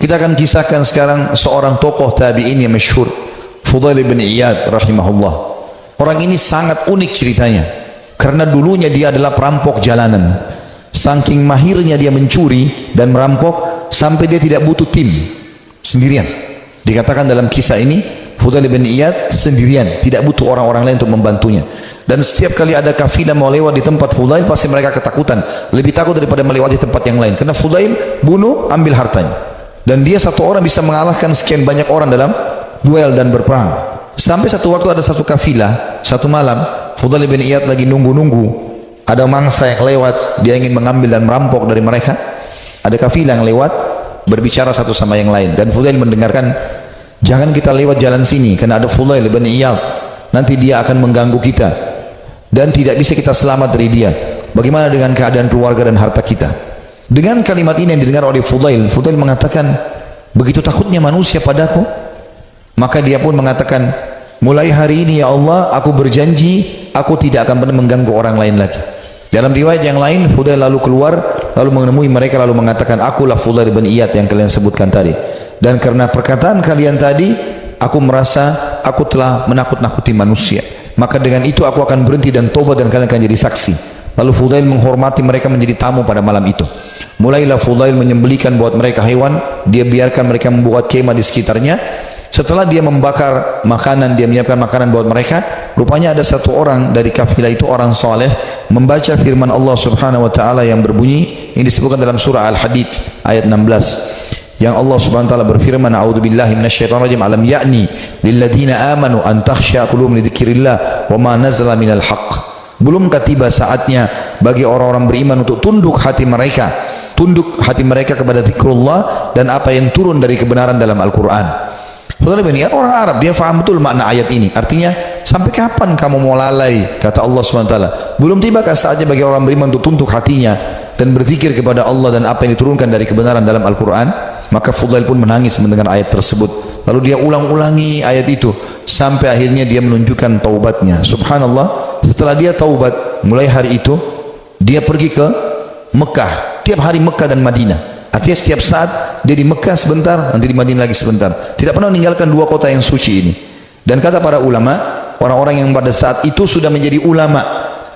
Kita akan kisahkan sekarang seorang tokoh tabi'in yang masyhur, Fudail bin Iyad rahimahullah. Orang ini sangat unik ceritanya, karena dulunya dia adalah perampok jalanan. Saking mahirnya dia mencuri dan merampok sampai dia tidak butuh tim, sendirian. Dikatakan dalam kisah ini, Fudail bin Iyad sendirian, tidak butuh orang-orang lain untuk membantunya. Dan setiap kali ada kafilah mau lewat di tempat Fudail, pasti mereka ketakutan, lebih takut daripada melewati tempat yang lain, karena Fudail bunuh, ambil hartanya, dan dia satu orang bisa mengalahkan sekian banyak orang dalam duel dan berperang. Sampai satu waktu ada satu kafilah, satu malam Fudail bin Iyad lagi nunggu-nunggu, ada mangsa yang lewat, dia ingin mengambil dan merampok dari mereka. Ada kafilah yang lewat, berbicara satu sama yang lain, dan Fudail mendengarkan, jangan kita lewat jalan sini karena ada Fudail bin Iyad, nanti dia akan mengganggu kita dan tidak bisa kita selamat dari dia. Bagaimana dengan keadaan keluarga dan harta kita? Dengan kalimat ini yang didengar oleh Fudail, Fudail mengatakan, begitu takutnya manusia padaku. Maka dia pun mengatakan, mulai hari ini ya Allah, aku berjanji aku tidak akan pernah mengganggu orang lain lagi. Dalam riwayat yang lain, Fudail lalu keluar, lalu menemui mereka, lalu mengatakan, akulah Fudail bin Iyad yang kalian sebutkan tadi, dan karena perkataan kalian tadi, aku merasa aku telah menakut-nakuti manusia, maka dengan itu aku akan berhenti dan tobat dan kalian akan jadi saksi. Lalu Fudail menghormati mereka menjadi tamu pada malam itu. Mulailah Fudail menyembelihkan buat mereka hewan, dia biarkan mereka membuat kemah di sekitarnya. Setelah dia membakar makanan, dia menyiapkan makanan buat mereka. Rupanya ada satu orang dari kafilah itu, orang saleh, membaca firman Allah subhanahu wa ta'ala yang berbunyi, yang disebutkan dalam surah Al-Hadid ayat 16, yang Allah subhanahu wa ta'ala berfirman, a'udzubillahi minasyaitonirrajim, alam ya'ni lilladzina amanu an takhsha qulubuhum lidzikrillah wa ma nazala minal haqq. Belumkah tiba saatnya bagi orang-orang beriman untuk tunduk hati mereka kepada zikrullah dan apa yang turun dari kebenaran dalam Al-Quran. Fudail bin Iyad orang Arab, dia faham betul makna ayat ini. Artinya, sampai kapan kamu mau lalai, kata Allah SWT. Belum tibakah saatnya bagi orang beriman untuk tunduk hatinya dan berzikir kepada Allah dan apa yang diturunkan dari kebenaran dalam Al-Quran? Maka Fudail pun menangis mendengar ayat tersebut. Lalu dia ulang-ulangi ayat itu sampai akhirnya dia menunjukkan taubatnya. Subhanallah, setelah dia taubat, mulai hari itu dia pergi ke Mekah, tiap hari Mekah dan Madinah. Artinya setiap saat dia di Mekah sebentar, nanti di Madinah lagi sebentar. Tidak pernah meninggalkan dua kota yang suci ini. Dan kata para ulama, orang-orang yang pada saat itu sudah menjadi ulama,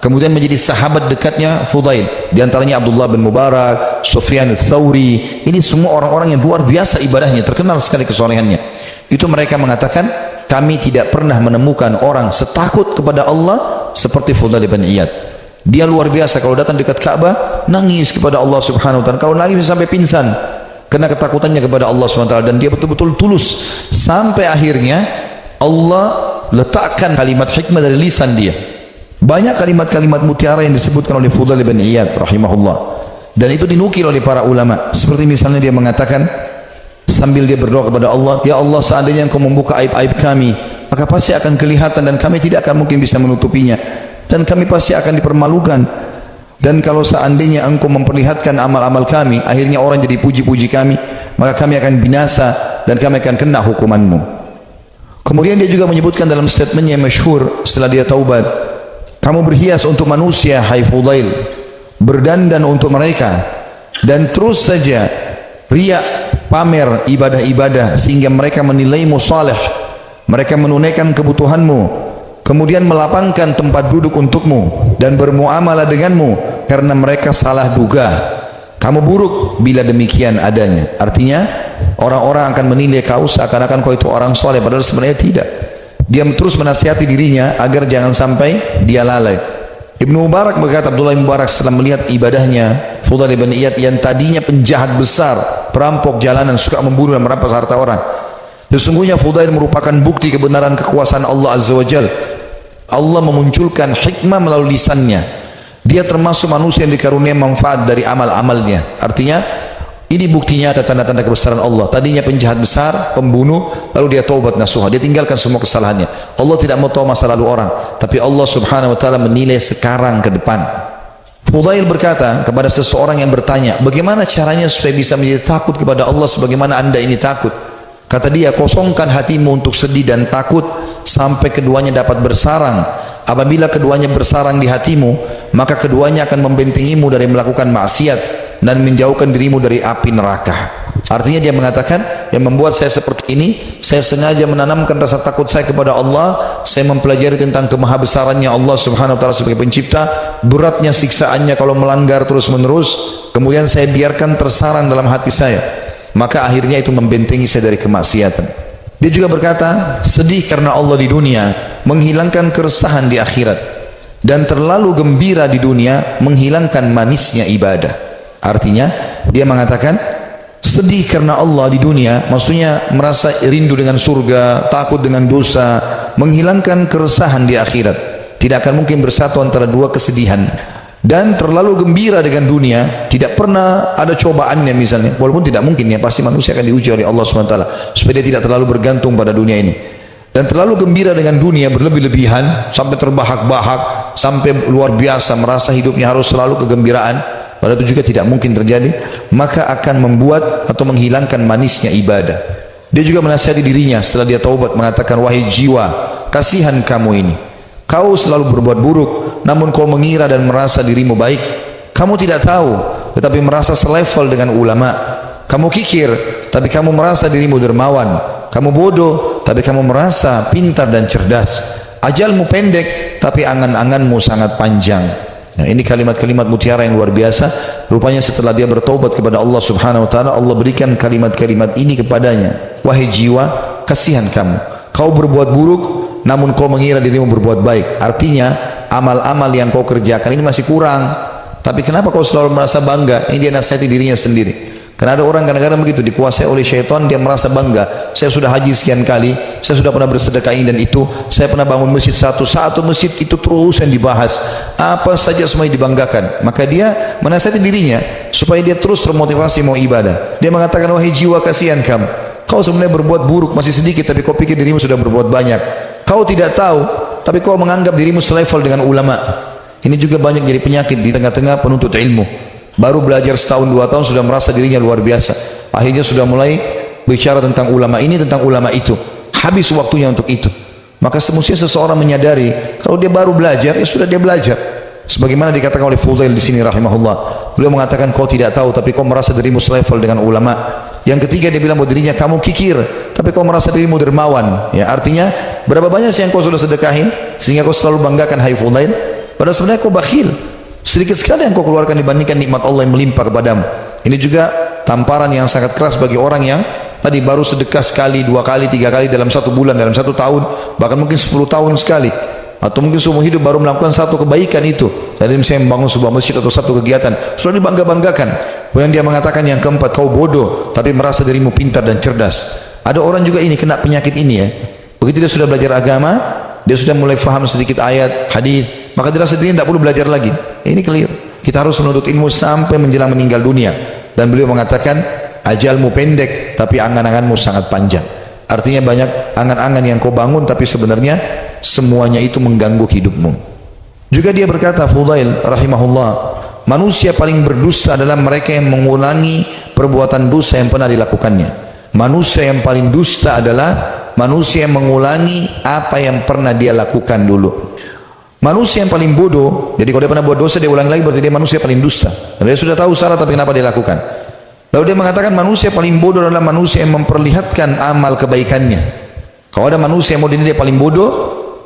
kemudian menjadi sahabat dekatnya Fudail, di antaranya Abdullah bin Mubarak, Sufyan ats-Tsauri. Ini semua orang-orang yang luar biasa ibadahnya, terkenal sekali kesolehannya. Itu mereka mengatakan, kami tidak pernah menemukan orang setakut kepada Allah seperti Fudail bin Iyad. Dia luar biasa, kalau datang dekat Ka'bah nangis kepada Allah subhanahu wa ta'ala, kalau nangis sampai pingsan karena ketakutannya kepada Allah subhanahu wa ta'ala, dan dia betul-betul tulus. Sampai akhirnya Allah letakkan kalimat hikmah dari lisan dia. Banyak kalimat-kalimat mutiara yang disebutkan oleh Fudail bin Iyad rahimahullah, dan itu dinukil oleh para ulama. Seperti misalnya dia mengatakan sambil dia berdoa kepada Allah, ya Allah, seandainya engkau membuka aib-aib kami, maka pasti akan kelihatan dan kami tidak akan mungkin bisa menutupinya, dan kami pasti akan dipermalukan. Dan kalau seandainya engkau memperlihatkan amal-amal kami, akhirnya orang jadi puji-puji kami, maka kami akan binasa dan kami akan kena hukumanmu. Kemudian dia juga menyebutkan dalam statementnya yang masyhur setelah dia taubat, kamu berhias untuk manusia, hai Fudail, berdandan untuk mereka, dan terus saja riak, pamer ibadah-ibadah sehingga mereka menilaimu saleh, mereka menunaikan kebutuhanmu, kemudian melapangkan tempat duduk untukmu dan bermuamalah denganmu karena mereka salah duga. Kamu buruk bila demikian adanya. Artinya orang-orang akan menilai kau seakan-akan kau itu orang soleh, padahal sebenarnya tidak. Dia terus menasihati dirinya agar jangan sampai dia lalai. Ibnu Mubarak berkata, Abdullah bin Mubarak setelah melihat ibadahnya Fudail bin Iyad yang tadinya penjahat besar, perampok jalanan, suka membunuh dan merampas harta orang, sesungguhnya Fudail merupakan bukti kebenaran kekuasaan Allah Azza wa Jalla. Allah memunculkan hikmah melalui lisannya. Dia termasuk manusia yang dikaruniai manfaat dari amal-amalnya. Artinya ini bukti nyata, tanda-tanda kebesaran Allah. Tadinya penjahat besar, pembunuh, lalu dia taubat nasuha, dia tinggalkan semua kesalahannya. Allah tidak mau tahu masa lalu orang, tapi Allah subhanahu wa ta'ala menilai sekarang ke depan. Fudail berkata kepada seseorang yang bertanya, bagaimana caranya supaya bisa menjadi takut kepada Allah sebagaimana anda ini takut? Kata dia, kosongkan hatimu untuk sedih dan takut sampai keduanya dapat bersarang. Apabila keduanya bersarang di hatimu, maka keduanya akan membentengimu dari melakukan maksiat dan menjauhkan dirimu dari api neraka. Artinya dia mengatakan, yang membuat saya seperti ini, saya sengaja menanamkan rasa takut saya kepada Allah, saya mempelajari tentang kemahabesarannya Allah subhanahu wa ta'ala sebagai pencipta, beratnya siksaannya kalau melanggar terus menerus, kemudian saya biarkan tersarang dalam hati saya, maka akhirnya itu membentengi saya dari kemaksiatan. Dia juga berkata, sedih karena Allah di dunia menghilangkan keresahan di akhirat, dan terlalu gembira di dunia menghilangkan manisnya ibadah. Artinya dia mengatakan sedih karena Allah di dunia, maksudnya merasa rindu dengan surga, takut dengan dosa, menghilangkan keresahan di akhirat. Tidak akan mungkin bersatu antara dua kesedihan. Dan terlalu gembira dengan dunia, tidak pernah ada cobaannya misalnya, walaupun tidak mungkin ya, pasti manusia akan diuji oleh Allah SWT supaya dia tidak terlalu bergantung pada dunia ini. Dan terlalu gembira dengan dunia berlebih-lebihan sampai terbahak-bahak, sampai luar biasa merasa hidupnya harus selalu kegembiraan, padahal itu juga tidak mungkin terjadi, maka akan membuat atau menghilangkan manisnya ibadah. Dia juga menasihati dirinya setelah dia taubat, mengatakan, wahai jiwa, kasihan kamu ini, kau selalu berbuat buruk, namun kau mengira dan merasa dirimu baik. Kamu tidak tahu, tetapi merasa selevel dengan ulama. Kamu kikir, tapi kamu merasa dirimu dermawan. Kamu bodoh, tapi kamu merasa pintar dan cerdas. Ajalmu pendek, tapi angan-anganmu sangat panjang. Nah, ini kalimat-kalimat mutiara yang luar biasa. Rupanya setelah dia bertaubat kepada Allah subhanahu wa ta'ala, Allah berikan kalimat-kalimat ini kepadanya. Wahai jiwa, kasihan kamu, kau berbuat buruk, namun kau mengira dirimu berbuat baik. Artinya amal-amal yang kau kerjakan ini masih kurang, tapi kenapa kau selalu merasa bangga? Ini dia nasihati dirinya sendiri. Karena ada orang kadang-kadang begitu, dikuasai oleh syaitan, dia merasa bangga. Saya sudah haji sekian kali, saya sudah pernah bersedekah ini dan itu, saya pernah bangun masjid satu masjid itu terus yang dibahas, apa saja semuanya dibanggakan. Maka dia menasihati dirinya supaya dia terus termotivasi mau ibadah. Dia mengatakan, wahai jiwa, kasihan kamu, kau sebenarnya berbuat buruk masih sedikit, tapi kau pikir dirimu sudah berbuat banyak. Kau tidak tahu, tapi kau menganggap dirimu selevel dengan ulama. Ini juga banyak jadi penyakit di tengah-tengah penuntut ilmu. Baru belajar setahun dua tahun sudah merasa dirinya luar biasa, akhirnya sudah mulai bicara tentang ulama ini, tentang ulama itu, habis waktunya untuk itu. Maka semestinya seseorang menyadari kalau dia baru belajar, ya sudah dia belajar. Sebagaimana dikatakan oleh Fudail di sini rahimahullah, beliau mengatakan, kau tidak tahu tapi kau merasa dirimu selevel dengan ulama. Yang ketiga dia bilang buat dirinya, kamu kikir tapi kau merasa dirimu dermawan. Ya, artinya berapa banyak sih yang kau sudah sedekahin sehingga kau selalu banggakan, hai Fudail, padahal sebenarnya kau bakhil. Sedikit sekali yang kau keluarkan dibandingkan nikmat Allah yang melimpah kepadamu. Ini juga tamparan yang sangat keras bagi orang yang tadi baru sedekah sekali, dua kali, tiga kali dalam satu bulan, dalam satu tahun, bahkan mungkin 10 tahun sekali, atau mungkin seumur hidup baru melakukan satu kebaikan itu. Jadi misalnya membangun sebuah masjid atau satu kegiatan, sudah dibangga-banggakan. Kemudian dia mengatakan yang keempat, kau bodoh tapi merasa dirimu pintar dan cerdas. Ada orang juga ini kena penyakit ini ya. Begitu dia sudah belajar agama, dia sudah mulai faham sedikit ayat, hadis, maka dia rasa dirinya tidak perlu belajar lagi. Ini keliru. Kita harus menuntut ilmu sampai menjelang meninggal dunia. Dan beliau mengatakan, ajalmu pendek tapi angan-anganmu sangat panjang. Artinya banyak angan-angan yang kau bangun tapi sebenarnya semuanya itu mengganggu hidupmu. Juga dia berkata, Fudail rahimahullah, manusia paling berdusta adalah mereka yang mengulangi perbuatan dosa yang pernah dilakukannya. Manusia yang paling dusta adalah manusia yang mengulangi apa yang pernah dia lakukan dulu. Manusia yang paling bodoh, jadi kalau dia pernah buat dosa dia ulangi lagi, berarti dia manusia paling dusta. Dan dia sudah tahu salah tapi kenapa dia lakukan. Lalu dia mengatakan manusia paling bodoh adalah manusia yang memperlihatkan amal kebaikannya. Kalau ada manusia yang model dia paling bodoh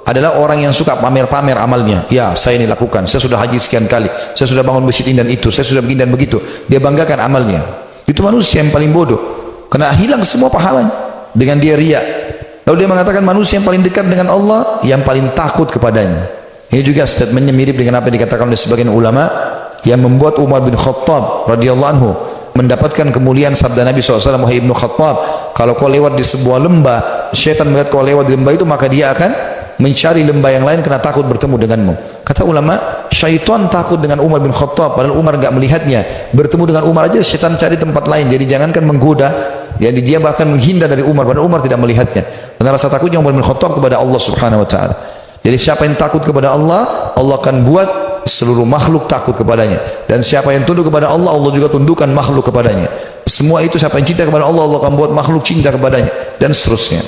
adalah orang yang suka pamer-pamer amalnya. Ya, saya ini lakukan, saya sudah haji sekian kali, saya sudah bangun masjid ini dan itu, saya sudah begini dan begitu. Dia banggakan amalnya. Itu manusia yang paling bodoh, karena hilang semua pahalanya dengan dia riya. Lalu dia mengatakan manusia yang paling dekat dengan Allah yang paling takut kepadanya. Ini juga statementnya mirip dengan apa yang dikatakan oleh sebagian ulama yang membuat Umar bin Khattab radhiyallahu anhu mendapatkan kemuliaan sabda Nabi SAW, wahai Ibnu Khattab, kalau kau lewat di sebuah lembah, syaitan melihat kau lewat di lembah itu, maka dia akan mencari lembah yang lain karena takut bertemu denganmu. Kata ulama, syaitan takut dengan Umar bin Khattab, padahal Umar enggak melihatnya. Bertemu dengan Umar aja syaitan cari tempat lain. Jadi jangankan menggoda, jadi dia bahkan menghindar dari Umar, padahal Umar tidak melihatnya. Karena rasa takutnya Umar bin Khattab kepada Allah Subhanahu wa taala. Jadi siapa yang takut kepada Allah, Allah akan buat seluruh makhluk takut kepadanya. Dan siapa yang tunduk kepada Allah, Allah juga tundukkan makhluk kepadanya. Semua itu siapa yang cinta kepada Allah, Allah akan buat makhluk cinta kepadanya, dan seterusnya.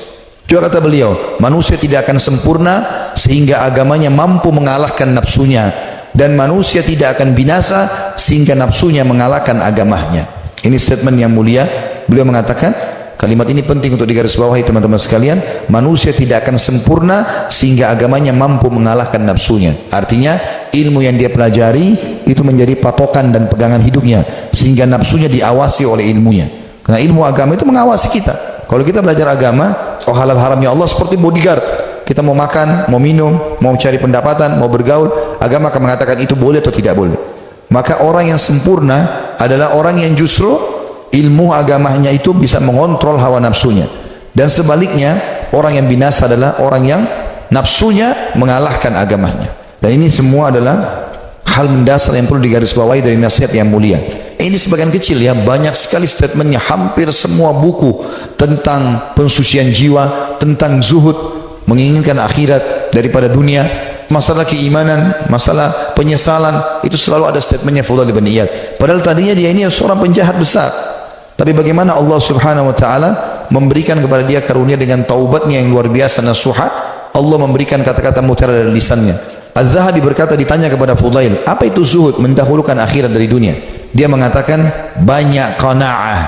Juga kata beliau, manusia tidak akan sempurna sehingga agamanya mampu mengalahkan nafsunya, dan manusia tidak akan binasa sehingga nafsunya mengalahkan agamanya. Ini statement yang mulia beliau mengatakan, kalimat ini penting untuk digarisbawahi teman-teman sekalian, manusia tidak akan sempurna sehingga agamanya mampu mengalahkan nafsunya. Artinya ilmu yang dia pelajari itu menjadi patokan dan pegangan hidupnya, sehingga nafsunya diawasi oleh ilmunya. Karena ilmu agama itu mengawasi kita. Kalau kita belajar agama, halal haramnya Allah seperti bodyguard. Kita mau makan, mau minum, mau cari pendapatan, mau bergaul, agama akan mengatakan itu boleh atau tidak boleh. Maka orang yang sempurna adalah orang yang justru ilmu agamanya itu bisa mengontrol hawa nafsunya. Dan sebaliknya, orang yang binasa adalah orang yang nafsunya mengalahkan agamanya. Dan ini semua adalah hal mendasar yang perlu digarisbawahi dari nasihat yang mulia. Ini sebagian kecil ya, banyak sekali statementnya, hampir semua buku tentang pensucian jiwa, tentang zuhud, menginginkan akhirat daripada dunia, masalah keimanan, masalah penyesalan, itu selalu ada statementnya Fudail bin Iyad. Padahal tadinya dia ini seorang penjahat besar, tapi bagaimana Allah subhanahu wa ta'ala memberikan kepada dia karunia dengan taubatnya yang luar biasa, nasuha. Allah memberikan kata-kata mutiara dari lisannya. Az-Zahabi berkata, ditanya kepada Fudail, apa itu zuhud, mendahulukan akhirat dari dunia? Dia mengatakan banyak qanaah.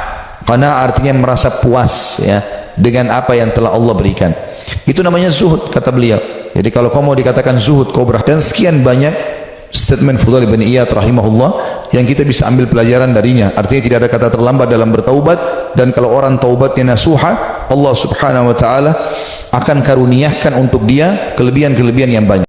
Qanaah artinya merasa puas ya dengan apa yang telah Allah berikan. Itu namanya zuhud, kata beliau. Jadi kalau kau mau dikatakan zuhud, kau dan sekian banyak statement Fudail bin Iyad rahimahullah yang kita bisa ambil pelajaran darinya. Artinya tidak ada kata terlambat dalam bertaubat, dan kalau orang taubatnya nasuha, Allah subhanahu wa ta'ala akan karuniakan untuk dia kelebihan-kelebihan yang banyak.